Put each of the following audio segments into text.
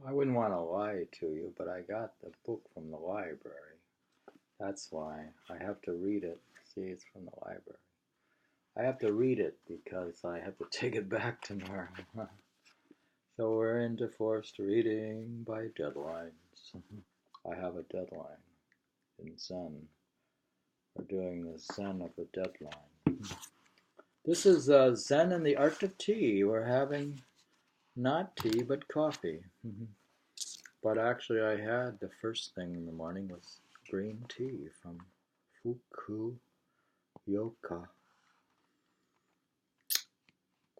I wouldn't want to lie to you, but I got the book from the library. That's why I have to read it. See, it's from the library. I have to read it because I have to take it back tomorrow. So we're into forced reading by deadlines. I have a deadline in Zen. We're doing the Zen of the deadline. This is Zen and the Art of Tea. We're having not tea, but coffee. But actually I had the first thing in the morning was green tea from Fukuoka.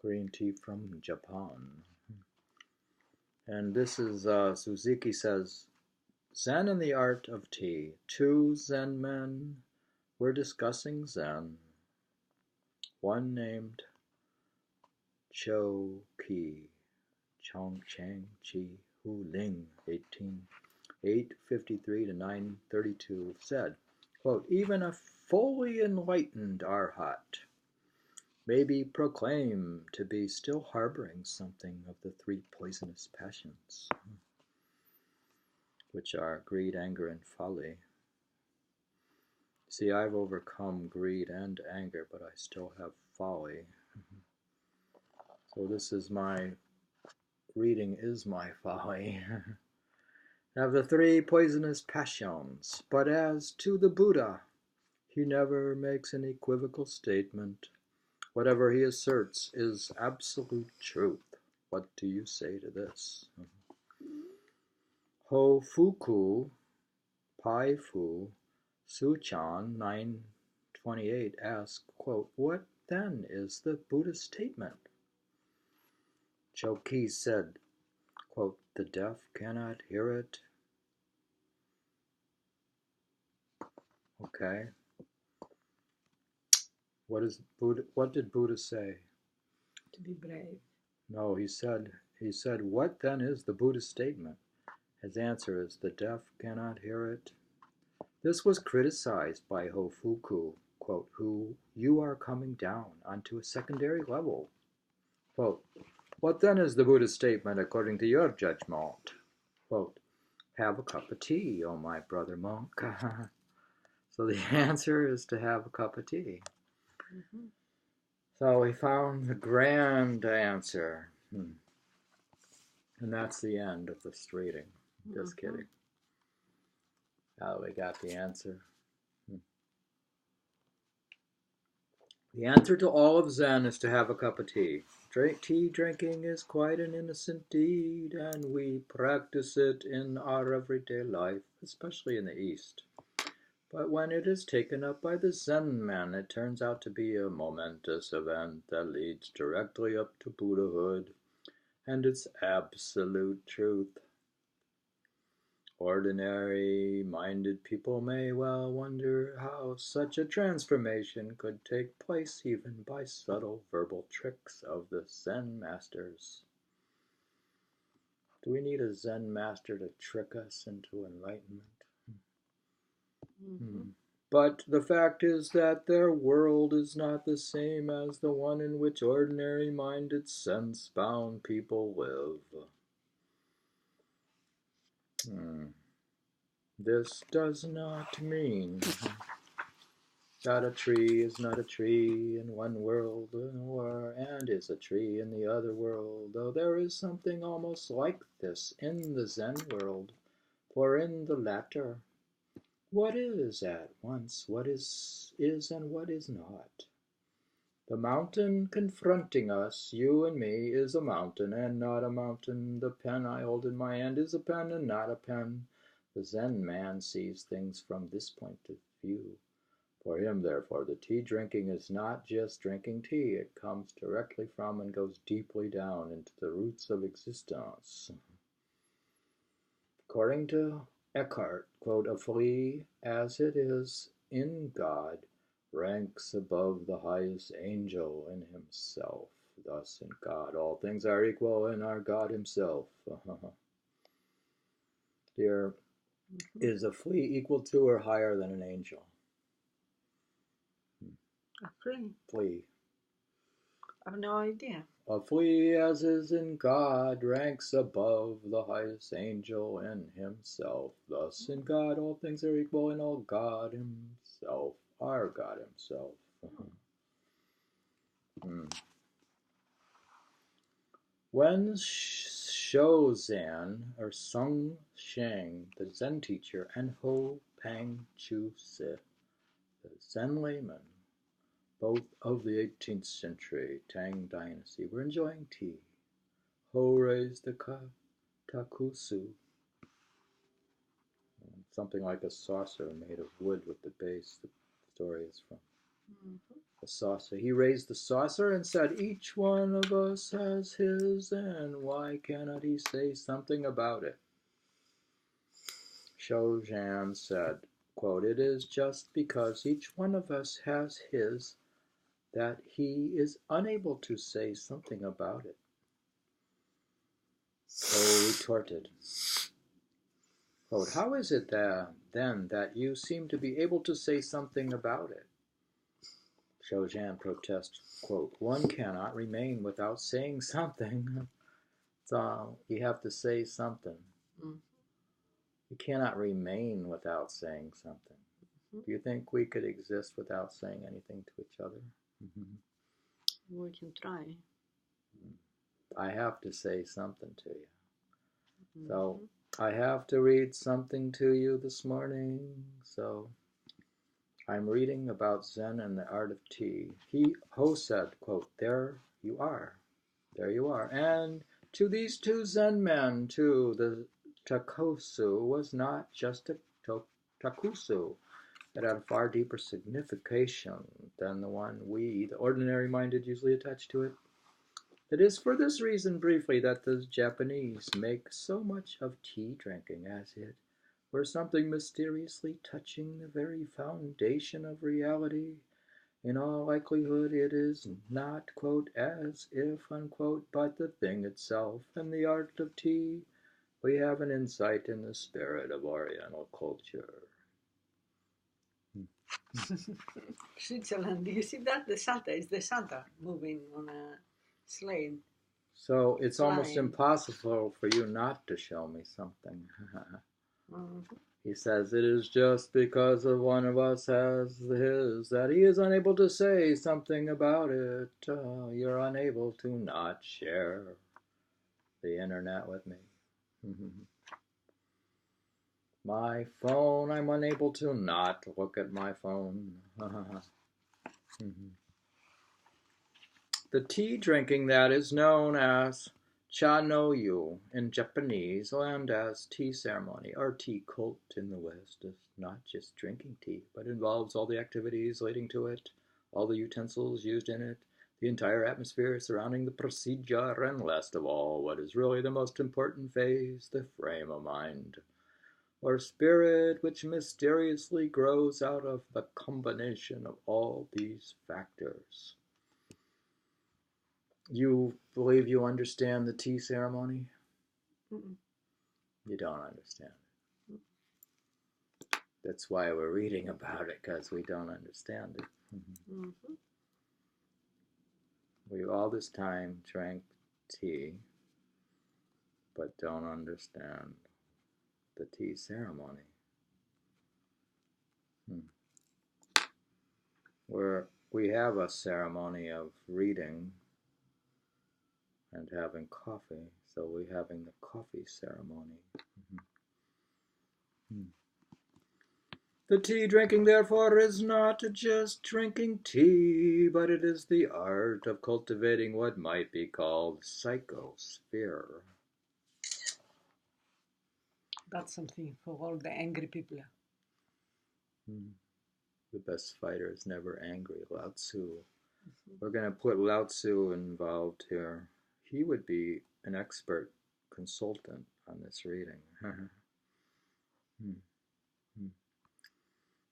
Green tea from Japan. And this is, Suzuki says, Zen and the Art of Tea. Two Zen men were discussing Zen. One named Chokei Chi Hu Ling, 853 to 932, said, quote, even a fully enlightened arhat may be proclaimed to be still harboring something of the three poisonous passions, which are greed, anger, and folly. See, I've overcome greed and anger, but I still have folly. So this is my reading is my folly. Of the three poisonous passions, but as to the Buddha, he never makes an equivocal statement. Whatever he asserts is absolute truth. What do you say to this? Hofuku Paifu Suchan 928 asks, quote, what then is the Buddha's statement? Chokei said, quote, the deaf cannot hear it. Okay. What did Buddha say? To be brave. No, he said, what then is the Buddha's statement? His answer is, the deaf cannot hear it. This was criticized by Hofuku, quote, who you are coming down onto a secondary level. Quote, what then is the Buddha's statement according to your judgment? Quote, have a cup of tea, oh my brother monk. So the answer is to have a cup of tea. Mm-hmm. So we found the grand answer. And that's the end of this reading. Just kidding. Now we got the answer. The answer to all of Zen is to have a cup of tea. Tea drinking is quite an innocent deed, and we practice it in our everyday life, especially in the East. But when it is taken up by the Zen man, it turns out to be a momentous event that leads directly up to Buddhahood and its absolute truth. Ordinary-minded people may well wonder how such a transformation could take place even by subtle verbal tricks of the Zen masters. Do we need a Zen master to trick us into enlightenment? But the fact is that their world is not the same as the one in which ordinary-minded, sense-bound people live. This does not mean that a tree is not a tree in one world, and is a tree in the other world, though there is something almost like this in the Zen world, for in the latter, what is at once what is and what is not. The mountain confronting us, you and me, is a mountain and not a mountain. The pen I hold in my hand is a pen and not a pen. The Zen man sees things from this point of view. For him, therefore, the tea drinking is not just drinking tea. It comes directly from and goes deeply down into the roots of existence. According to Eckhart, quote, a flea, as it is in God, ranks above the highest angel in himself. Thus in God all things are equal and our God himself. Dear, is a flea equal to or higher than an angel? A flea. Flea. I have no idea. A flea as is in God ranks above the highest angel in himself. Thus in God all things are equal, and all God himself are God himself. When Shozan or Sung Shang, the Zen teacher, and Ho Pang Chu Se, the Zen layman, both of the 18th century Tang dynasty, were enjoying tea, Ho raised the takusu, something like a saucer made of wood with the base the story is from. A saucer. He raised the saucer and said, "Each one of us has his, and why cannot he say something about it?" Shozan said, quote, "It is just because each one of us has his that he is unable to say something about it." Ho retorted, quote, "How is it then that you seem to be able to say something about it?" Shozan protests, quote, "One cannot remain without saying something. So you have to say something. You cannot remain without saying something. Do you think we could exist without saying anything to each other?" We can try. I have to say something to you. So I have to read something to you this morning. So I'm reading about Zen and the art of tea. Ho said, quote, "There you are. There you are." And to these two Zen men, too, the takusu was not just a takusu. It had a far deeper signification than the one we, the ordinary-minded, usually attach to it. It is for this reason, briefly, that the Japanese make so much of tea drinking, as it were something mysteriously touching the very foundation of reality. In all likelihood, it is not, quote, "as if," unquote, but the thing itself. And the art of tea, we have an insight in the spirit of Oriental culture. Switzerland, do you see that? The Santa is the Santa moving on a sled. So it's almost Flying. impossible for you not to show me something. He says, "It is just because of one of us has his that he is unable to say something about it. You're unable to not share the internet with me. My phone, I'm unable to not look at my phone." The tea drinking that is known as cha no yu in Japanese and as tea ceremony or tea cult in the West is not just drinking tea, but involves all the activities leading to it, all the utensils used in it, the entire atmosphere surrounding the procedure, and last of all, what is really the most important phase, the frame of mind, or spirit, which mysteriously grows out of the combination of all these factors. You believe you understand the tea ceremony? You don't understand it. That's why we're reading about it, because we don't understand it. We all this time drank tea, but don't understand the tea ceremony. We have a ceremony of reading and having coffee, so we're having the coffee ceremony. The tea drinking, therefore, is not just drinking tea, but it is the art of cultivating what might be called psychosphere. That's something for all the angry people. The best fighter is never angry, Lao Tzu. We're going to put Lao Tzu involved here. He would be an expert consultant on this reading.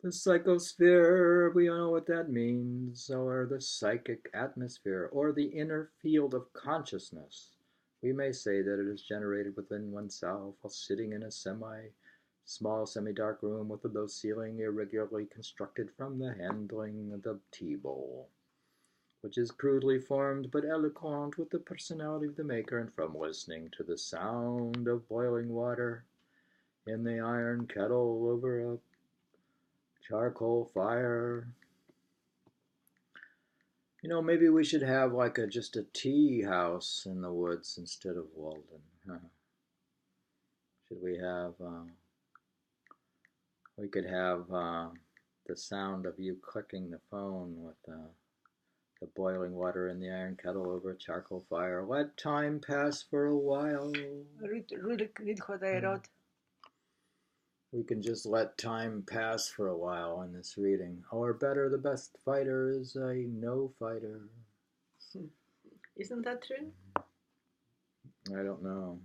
The psychosphere, we all know what that means, or the psychic atmosphere, or the inner field of consciousness. We may say that it is generated within oneself while sitting in a small semi-dark room with a low ceiling irregularly constructed from the handling of the tea bowl. which is crudely formed but eloquent with the personality of the maker, and from listening to the sound of boiling water in the iron kettle over a charcoal fire. You know, maybe we should have like just a tea house in the woods instead of Walden. Should we have, we could have the sound of you clicking the phone with the boiling water in the iron kettle over a charcoal fire. Let time pass for a while. We can just let time pass for a while in this reading. Or better, the best fighter is a no fighter. Isn't that true? I don't know.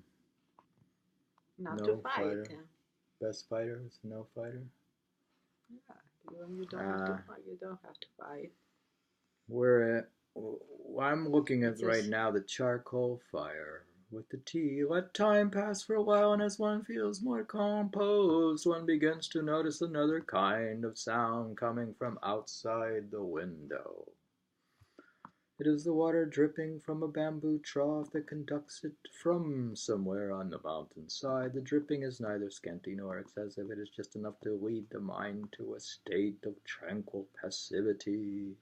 Not No to fight. fighter. Yeah. Best fighter is a no fighter. Yeah. You don't have to fight. You don't have to fight. I'm looking at right now the charcoal fire with the tea. Let time pass for a while, and as one feels more composed, one begins to notice another kind of sound coming from outside the window. It is the water dripping from a bamboo trough that conducts it from somewhere on the mountainside. The dripping is neither scanty nor excessive. It is just enough to lead the mind to a state of tranquil passivity.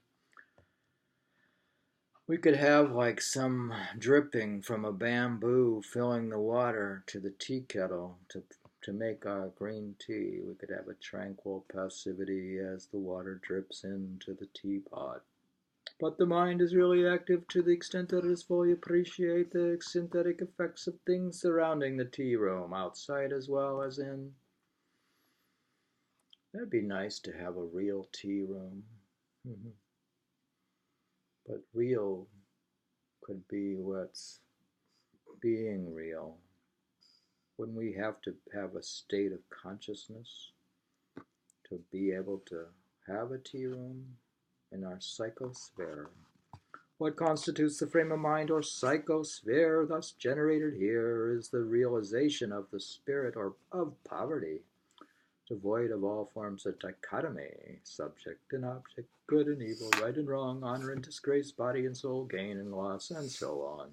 We could have like some dripping from a bamboo filling the water to the tea kettle to make our green tea. We could have a tranquil passivity as the water drips into the teapot. But the mind is really active to the extent that it is fully appreciate the synthetic effects of things surrounding the tea room, outside as well as in. That'd be nice to have a real tea room. But real could be what's being real. Wouldn't we have to have a state of consciousness to be able to have a tea room in our psychosphere? What constitutes the frame of mind or psychosphere thus generated here is the realization of the spirit or of poverty, devoid of all forms of dichotomy, subject and object, good and evil, right and wrong, honor and disgrace, body and soul, gain and loss, and so on.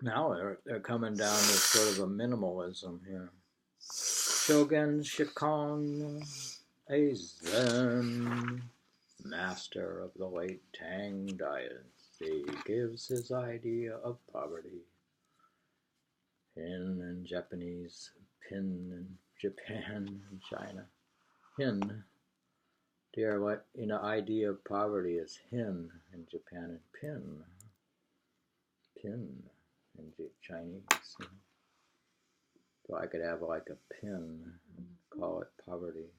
Now they're coming down to sort of a minimalism here. Shogun Shikon, a Zen master of the late Tang Dynasty, gives his idea of poverty. Pin in Japanese, pin in Japan and China. Hin. Dear, what idea of poverty is hin in Japan and pin. Pin in Chinese. So I could have like a pin and call it poverty.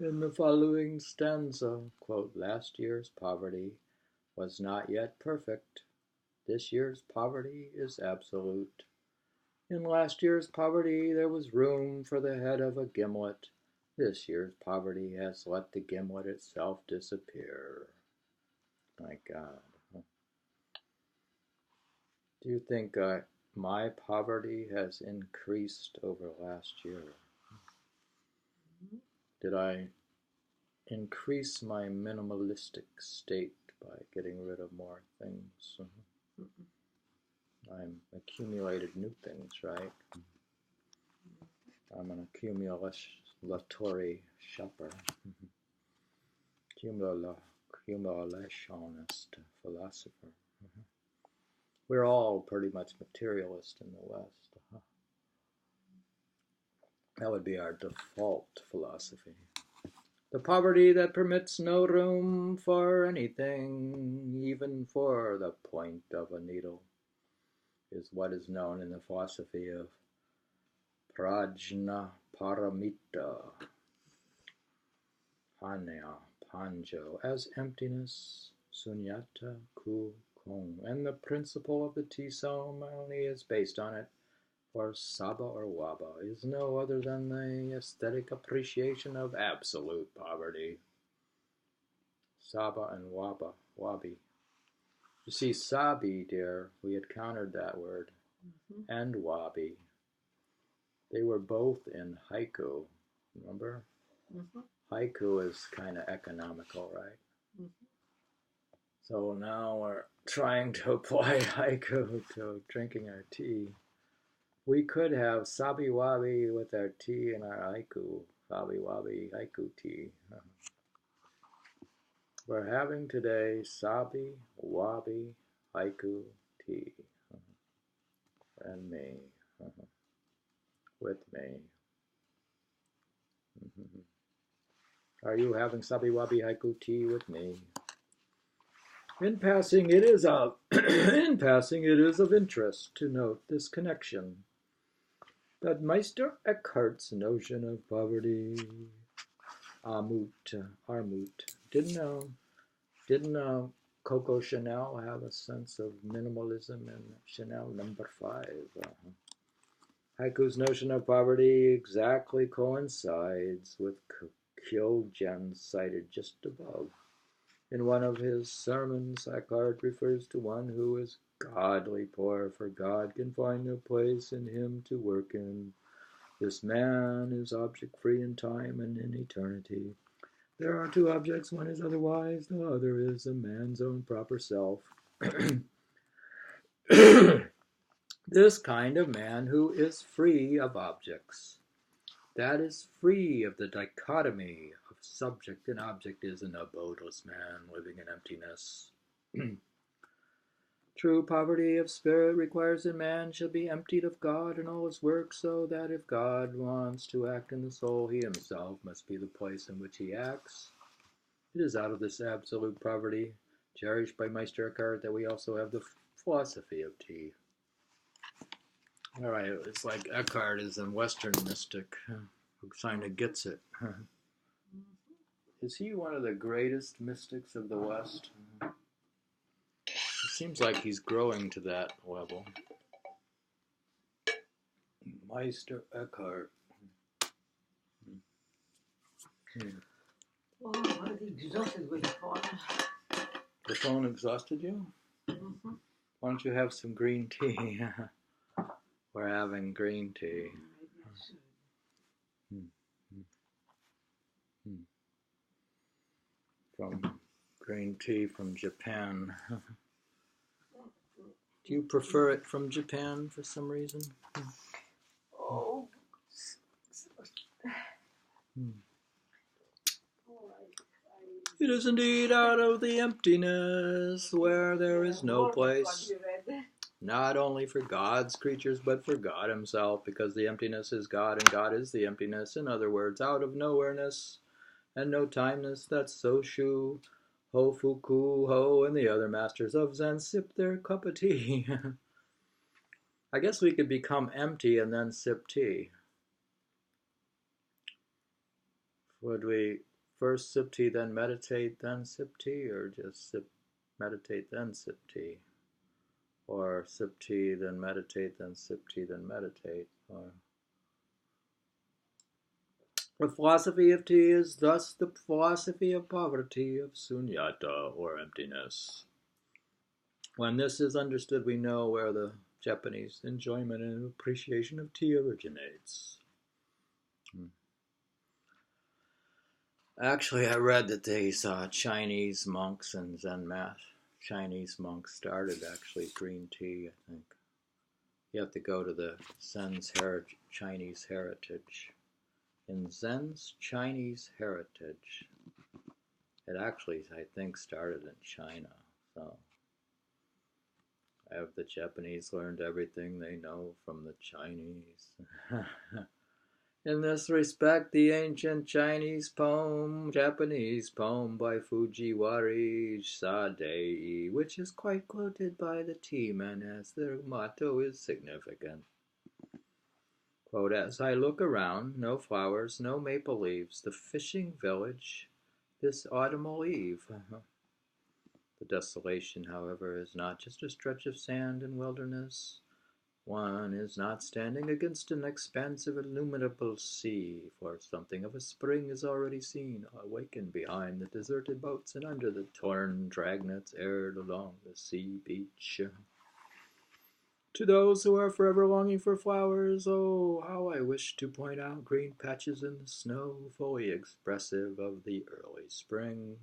In the following stanza, quote, last year's poverty was not yet perfect. This year's poverty is absolute. In last year's poverty there was room for the head of a gimlet. This year's poverty has let the gimlet itself disappear. My God. Do you think my poverty has increased over last year? Did I increase my minimalistic state by getting rid of more things? I'm accumulated new things, right? I'm an accumulatory shopper. Accumulationist philosopher. We're all pretty much materialist in the West. That would be our default philosophy. The poverty that permits no room for anything, even for the point of a needle, is what is known in the philosophy of Prajna Paramita, Hanya Panjo, as emptiness, Sunyata Ku Kung, and the principle of the tea ceremony is based on it, for Saba or Waba is no other than the aesthetic appreciation of absolute poverty. Saba and Waba, Wabi. You see, sabi, dear, we had countered that word, and wabi. They were both in haiku, remember? Haiku is kind of economical, right? Mhm. So now we're trying to apply haiku to drinking our tea. We could have sabi wabi with our tea and our haiku. Sabi wabi haiku tea. We're having today sabi wabi haiku tea. And me. With me. Are you having sabi wabi haiku tea with me? In passing, it is of interest to note this connection that Meister Eckhart's notion of poverty, Armut, didn't Coco Chanel have a sense of minimalism in Chanel number 5? Haiku's notion of poverty exactly coincides with Kyogen cited just above. In one of his sermons, Eckhart refers to one who is godly poor, for God can find no place in him to work in. This man is object-free in time and in eternity. There are two objects, one is otherwise, the other is a man's own proper self. This kind of man who is free of objects, that is free of the dichotomy of subject and object, is an abodiless man living in emptiness. True poverty of spirit requires that man shall be emptied of God and all his works, so that if God wants to act in the soul, he himself must be the place in which he acts. It is out of this absolute poverty, cherished by Meister Eckhart, that we also have the philosophy of tea. All right, it's like Eckhart is a Western mystic who kind of gets it. Is he one of the greatest mystics of the West? It seems like he's growing to that level. Meister Eckhart. Oh, I'm exhausted with the phone. The phone exhausted you? Mm-hmm. Why don't you have some green tea? We're having green tea. From green tea from Japan. Do you prefer it from Japan for some reason? Oh. It is indeed out of the emptiness where there is no place, not only for God's creatures, but for God himself, because the emptiness is God and God is the emptiness. In other words, out of nowhereness and no timeness, that Soshu, Hofuku, Ho, and the other masters of Zen sip their cup of tea. I guess we could become empty and then sip tea. Would we first sip tea, then meditate, then sip tea, or just meditate, then sip tea? Or sip tea, then meditate, then sip tea, then meditate? Or the philosophy of tea is thus the philosophy of poverty, of sunyata, or emptiness. When this is understood, we know where the Japanese enjoyment and appreciation of tea originates. Actually, I read that these Chinese monks and Zen Chinese monks started actually green tea, I think. You have to go to the Zen's Chinese heritage. In Zen's Chinese heritage, it actually, I think, started in China. So, have the Japanese learned everything they know from the Chinese? In this respect, the ancient Japanese poem by Fujiwara Sadei, which is quite quoted by the tea men as their motto, is significant. Quote, as I look around, no flowers, no maple leaves, the fishing village this autumnal eve. The desolation, however, is not just a stretch of sand and wilderness. One is not standing against an expansive illuminable sea, for something of a spring is already seen, awakened behind the deserted boats and under the torn dragnets aired along the sea beach. To those who are forever longing for flowers, oh, how I wish to point out green patches in the snow, fully expressive of the early spring.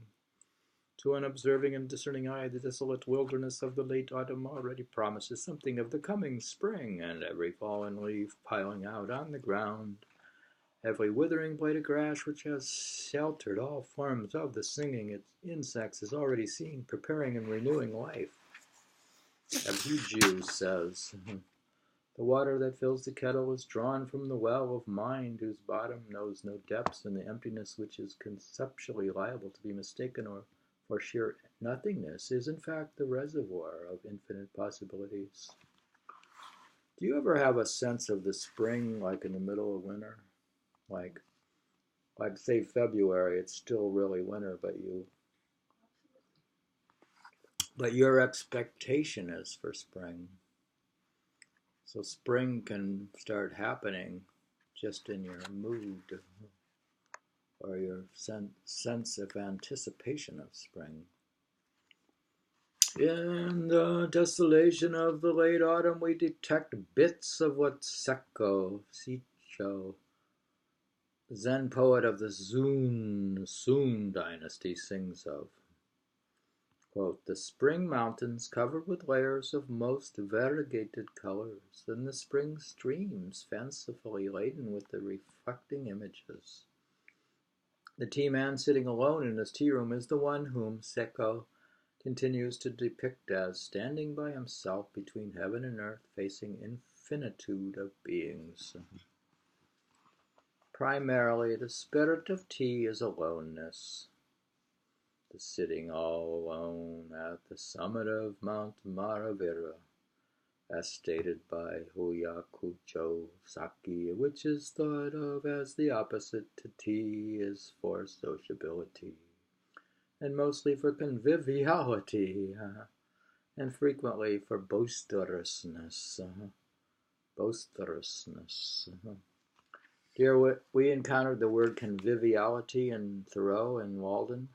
To an observing and discerning eye, the desolate wilderness of the late autumn already promises something of the coming spring, and every fallen leaf piling out on the ground, every withering blade of grass which has sheltered all forms of the singing insects is already seen, preparing and renewing life. Abhiju says, the water that fills the kettle is drawn from the well of mind, whose bottom knows no depths, and the emptiness which is conceptually liable to be mistaken for sheer nothingness is in fact the reservoir of infinite possibilities. Do you ever have a sense of the spring like in the middle of winter? Like say February, it's still really winter, but your expectation is for spring. So spring can start happening just in your mood or your sense of anticipation of spring. In the desolation of the late autumn, we detect bits of what Sekko Shicho, Zen poet of the Sung dynasty, sings of. Quote, the spring mountains covered with layers of most variegated colors, and the spring streams fancifully laden with the reflecting images. The tea man sitting alone in his tea room is the one whom Sekko continues to depict as standing by himself between heaven and earth, facing infinitude of beings. Primarily, the spirit of tea is aloneness. The sitting all alone at the summit of Mount Maravira, as stated by Hyakucho Saki, which is thought of as the opposite to tea, is for sociability, and mostly for conviviality, and frequently for boisterousness. Dear, we encountered the word conviviality in Thoreau and Walden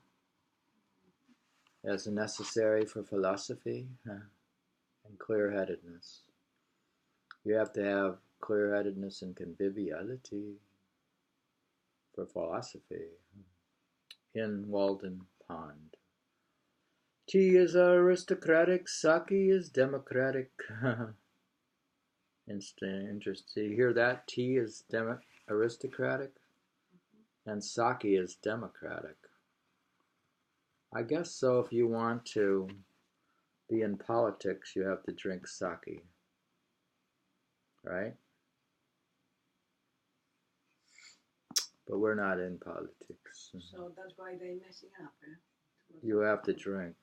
as necessary for philosophy and clear-headedness. You have to have clear-headedness and conviviality for philosophy in Walden Pond. Tea is aristocratic, sake is democratic. Interesting. You hear that? Tea is aristocratic and sake is democratic. I guess so. If you want to be in politics, you have to drink sake, right? But we're not in politics. So that's why they're messing up, eh? You have to drink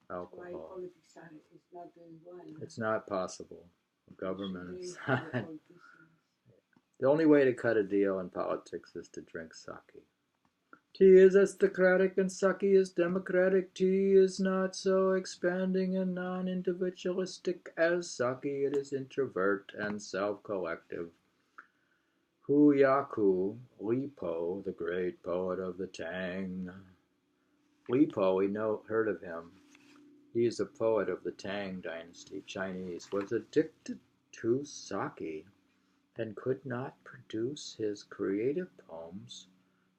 alcohol. Why politics is not doing well. It's not possible. The government is not. The only way to cut a deal in politics is to drink sake. Tea is aristocratic and sake is democratic. Tea is not so expanding and non-individualistic as sake. It is introvert and self-collective. Huyaku Lipo, the great poet of the Tang. Lipo, we heard of him. He is a poet of the Tang dynasty, Chinese, was addicted to sake and could not produce his creative poems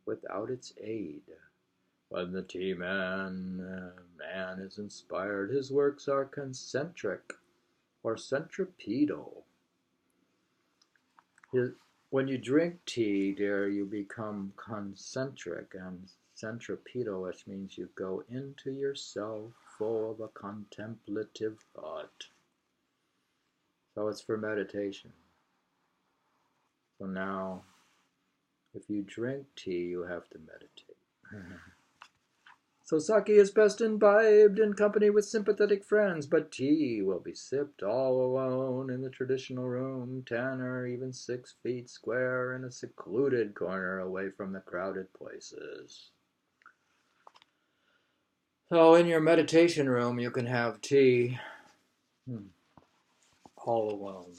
without its aid. When the tea man is inspired, his works are concentric or centripetal. When you drink tea, dear, you become concentric and centripetal, which means you go into yourself full of a contemplative thought. So it's for meditation. So now, if you drink tea, you have to meditate. So sake is best imbibed in company with sympathetic friends, but tea will be sipped all alone in the traditional room, 10 or even 6 feet square, in a secluded corner away from the crowded places. So in your meditation room, you can have tea all alone.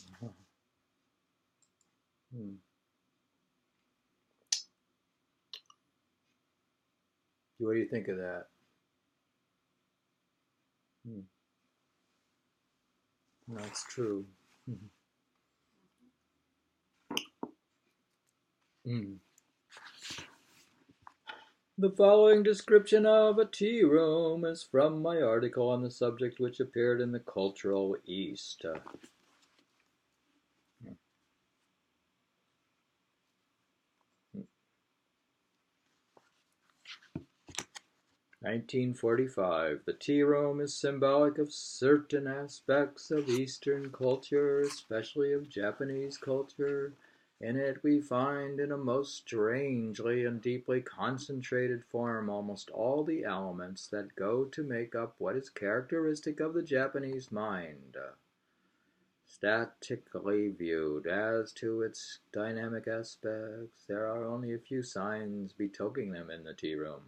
What do you think of that? That's true. The following description of a tea room is from my article on the subject which appeared in the Cultural East. 1945. The tea room is symbolic of certain aspects of Eastern culture, especially of Japanese culture. In it we find in a most strangely and deeply concentrated form almost all the elements that go to make up what is characteristic of the Japanese mind. Statically viewed as to its dynamic aspects, there are only a few signs betokening them in the tea room,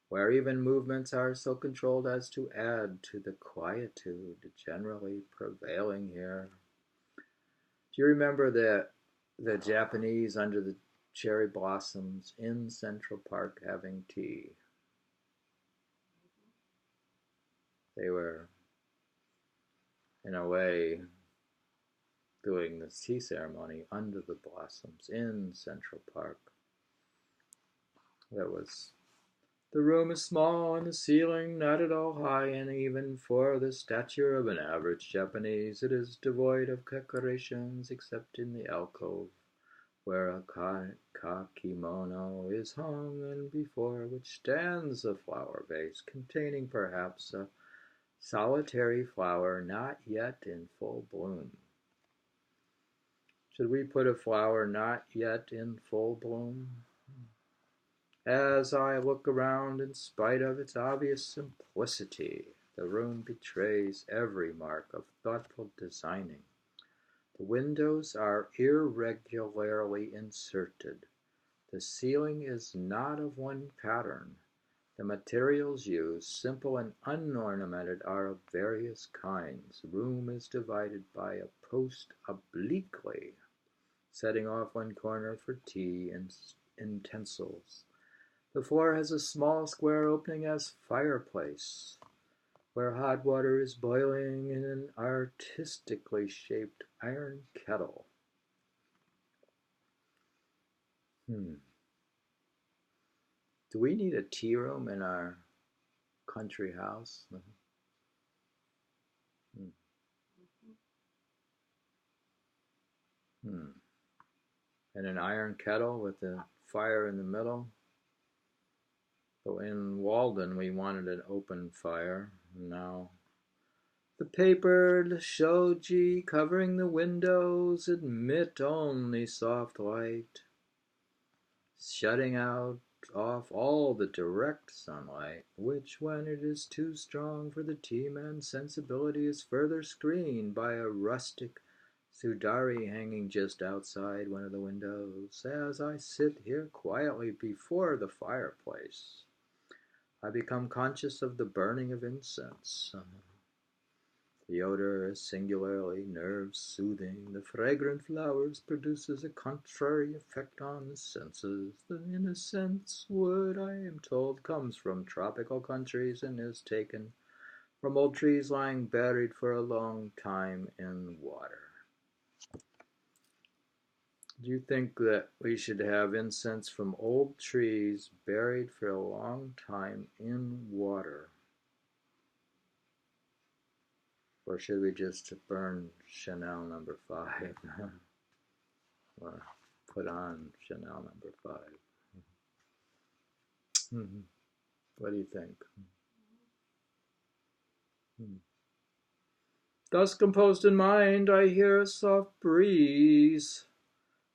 where even movements are so controlled as to add to the quietude generally prevailing here. Do you remember the Japanese under the cherry blossoms in Central Park having tea? They were, in a way, doing this tea ceremony under the blossoms in Central Park. The room is small and the ceiling not at all high, and even for the stature of an average Japanese, it is devoid of decorations except in the alcove, where a kakimono is hung, and before which stands a flower vase containing perhaps a solitary flower not yet in full bloom. Should we put a flower not yet in full bloom? As I look around, in spite of its obvious simplicity, the room betrays every mark of thoughtful designing. The windows are irregularly inserted. The ceiling is not of one pattern. The materials used, simple and unornamented, are of various kinds. The room is divided by a post obliquely, setting off one corner for tea and utensils. The floor has a small square opening as fireplace, where hot water is boiling in an artistically shaped iron kettle. Do we need a tea room in our country house? And an iron kettle with a fire in the middle? But in Walden, we wanted an open fire. Now, the papered shoji covering the windows admit only soft light, shutting off all the direct sunlight, which, when it is too strong for the tea man's sensibility, is further screened by a rustic sudari hanging just outside one of the windows. As I sit here quietly before the fireplace, I become conscious of the burning of incense. The odor is singularly nerve-soothing. The fragrant flowers produces a contrary effect on the senses. The incense wood, I am told, comes from tropical countries and is taken from old trees lying buried for a long time in water. Do you think that we should have incense from old trees buried for a long time in water? Or should we just burn Chanel number 5? Or put on Chanel number 5? What do you think? Thus composed in mind, I hear a soft breeze.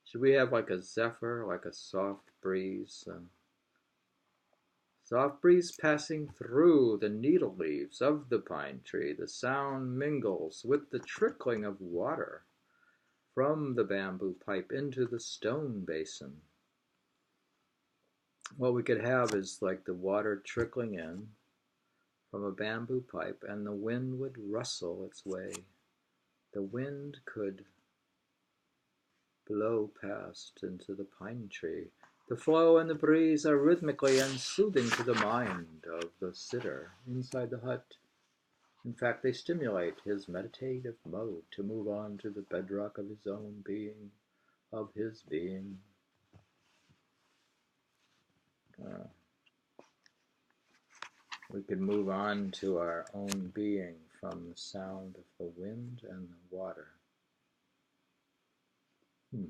Should we have like a zephyr, like a soft breeze? Soft breeze passing through the needle leaves of the pine tree. The sound mingles with the trickling of water from the bamboo pipe into the stone basin. What we could have is like the water trickling in from a bamboo pipe, and the wind would rustle its way. The wind could blow past into the pine tree. The flow and the breeze are rhythmically and soothing to the mind of the sitter inside the hut. In fact, they stimulate his meditative mode to move on to the bedrock of his own being, of his being. We could move on to our own being from the sound of the wind and the water. Hmm.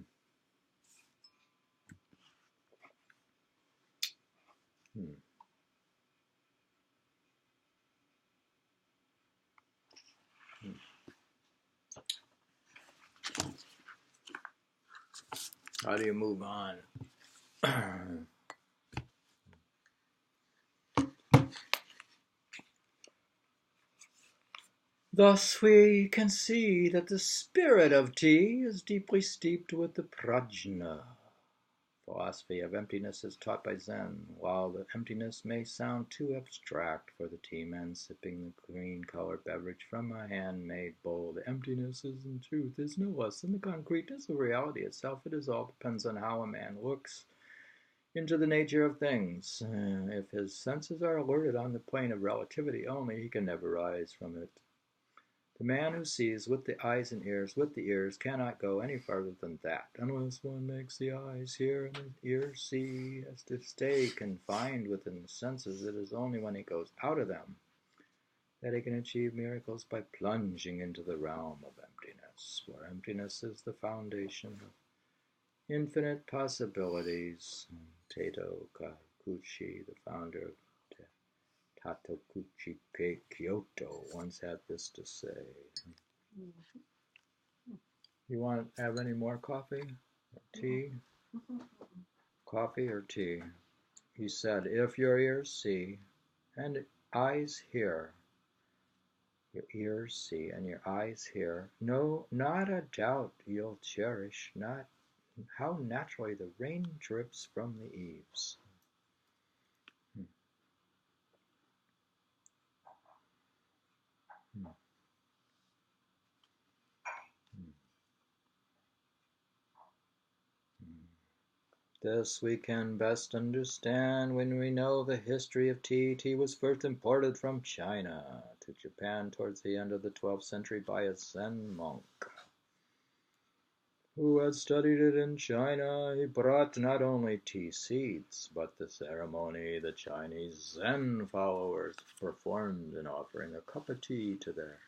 How do you move on? Thus we can see that the spirit of tea is deeply steeped with the prajna. Philosophy of emptiness is taught by Zen, while the emptiness may sound too abstract for the tea man sipping the green-colored beverage from a handmade bowl. The emptiness is, in truth, is no less than the concreteness of reality itself. It is all depends on how a man looks into the nature of things. If his senses are alerted on the plane of relativity only, he can never rise from it. The man who sees with the eyes and ears with the ears cannot go any farther than that, unless one makes the eyes hear and the ears see as to stay confined within the senses. It is only when he goes out of them that he can achieve miracles by plunging into the realm of emptiness, where emptiness is the foundation of infinite possibilities. Tato Kakuchi, the founder of Tatokuchi Kyoto, once had this to say. You want to have any more coffee or tea? Coffee or tea? He said, if your ears see and eyes hear, your ears see and your eyes hear, no, not a doubt you'll cherish, not how naturally the rain drips from the eaves. This we can best understand when we know the history of tea. Tea was first imported from China to Japan towards the end of the 12th century by a Zen monk who had studied it in China. He brought not only tea seeds, but the ceremony the Chinese Zen followers performed in offering a cup of tea to their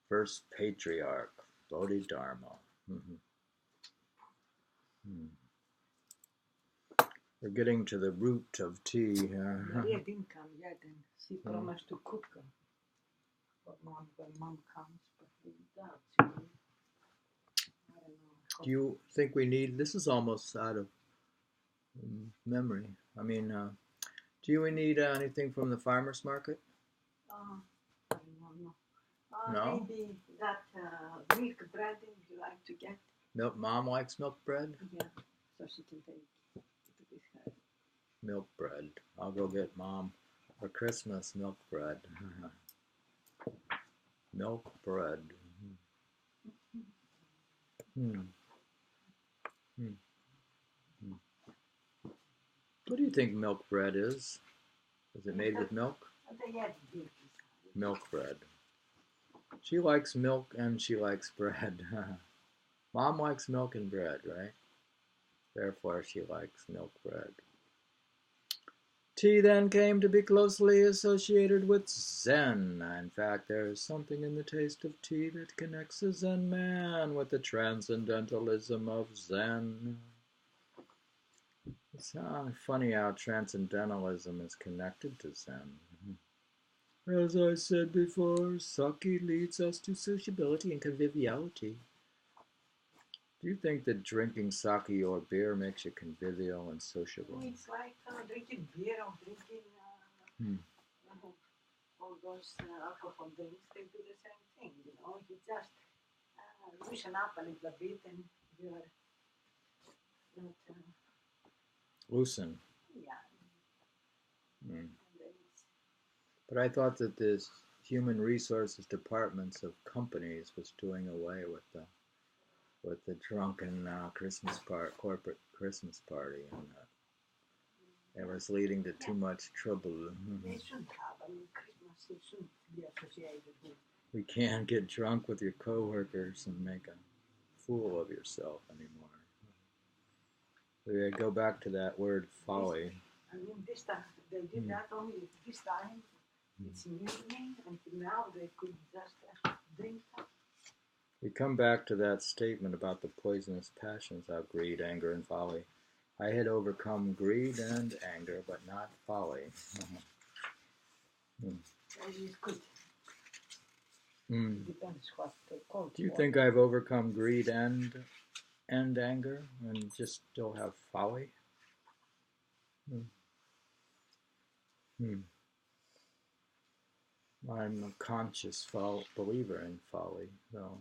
first patriarch, Bodhidarma. We're getting to the root of tea here. Maria didn't come yet, and she promised to cook them. But when mom comes, but we doubt. I don't know. Do you think we need, this is almost out of memory. I mean, do we need anything from the farmer's market? I don't know. No? Maybe that milk bread you like to get. Milk, Mom likes milk bread? Yeah, so she can take it with her. Milk bread. I'll go get Mom for Christmas milk bread. Milk bread. What do you think milk bread is? Is it made with milk? Milk bread. She likes milk and she likes bread. Mom likes milk and bread, right? Therefore, she likes milk bread. Tea then came to be closely associated with Zen. In fact, there is something in the taste of tea that connects a Zen man with the transcendentalism of Zen. It's funny how transcendentalism is connected to Zen. As I said before, sake leads us to sociability and conviviality. Do you think that drinking sake or beer makes you convivial and sociable? It's like drinking beer or drinking all those alcohol drinks. They do the same thing, you know. You just loosen up a little bit and you're not... Loosen. Yeah. But I thought that this human resources departments of companies was doing away with the drunken corporate Christmas party, and it was leading to too much trouble. They shouldn't have. I mean, Christmas shouldn't be associated with. We can't get drunk with your coworkers and make a fool of yourself anymore. We go back to that word folly. I mean, this time they did that only this time. It's meaning until now they could just drink that. We come back to that statement about the poisonous passions of greed, anger, and folly. I had overcome greed and anger, but not folly. That is good. Mm. Depends what they call it. Do you think I've overcome greed and anger and just still have folly? I'm a conscious believer in folly, though.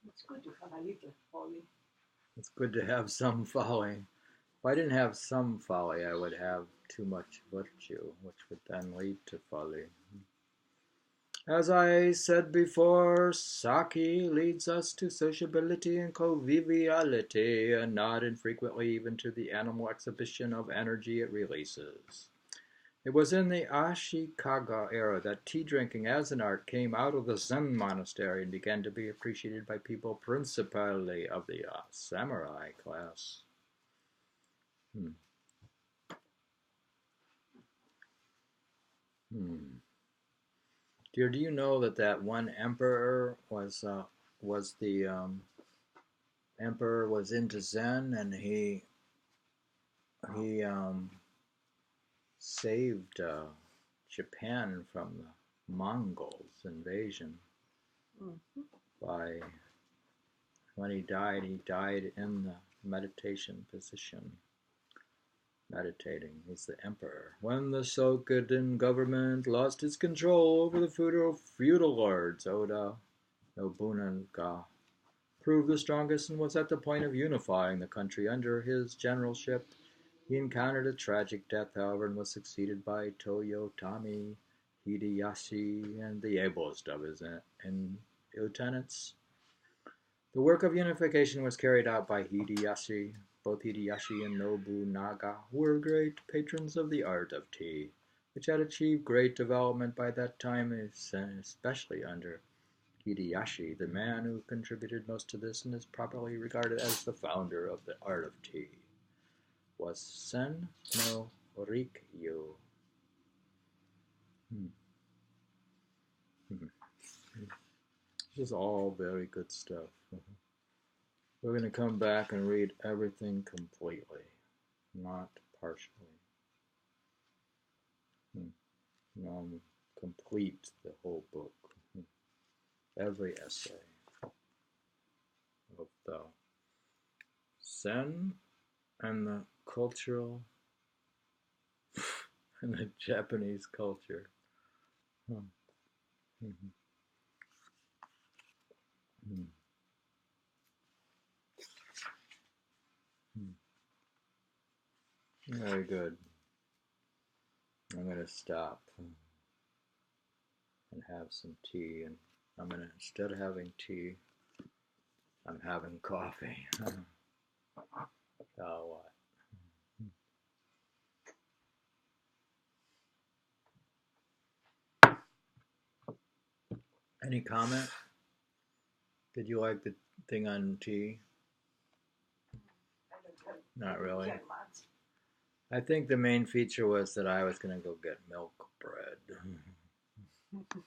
It's good to have a little folly. It's good to have some folly. If I didn't have some folly, I would have too much virtue, which would then lead to folly. As I said before, sake leads us to sociability and conviviality, and not infrequently even to the animal exhibition of energy it releases. It was in the Ashikaga era that tea drinking as an art came out of the Zen monastery and began to be appreciated by people principally of the samurai class. Dear, do you know that one emperor was the emperor was into Zen, and he saved Japan from the Mongols' invasion by, when he died in the meditation position, meditating. He's the emperor. When the Sokoden government lost its control over the feudal lords, Oda Nobunaga proved the strongest and was at the point of unifying the country under his generalship. He encountered a tragic death, however, and was succeeded by Toyotomi Hideyoshi and the ablest of his lieutenants. The work of unification was carried out by Hideyoshi. Both Hideyoshi and Nobunaga were great patrons of the art of tea, which had achieved great development by that time, especially under Hideyoshi, the man who contributed most to this and is properly regarded as the founder of the art of tea, was Sen no Rikyu. This is all very good stuff. We're going to come back and read everything completely, not partially. Complete the whole book. Every essay of the Zen and the cultural and the Japanese culture. Very good. I'm going to stop and have some tea, and I'm going to, instead of having tea, I'm having coffee. Oh, what? Any comment? Did you like the thing on tea? Not really. I think the main feature was that I was going to go get milk bread.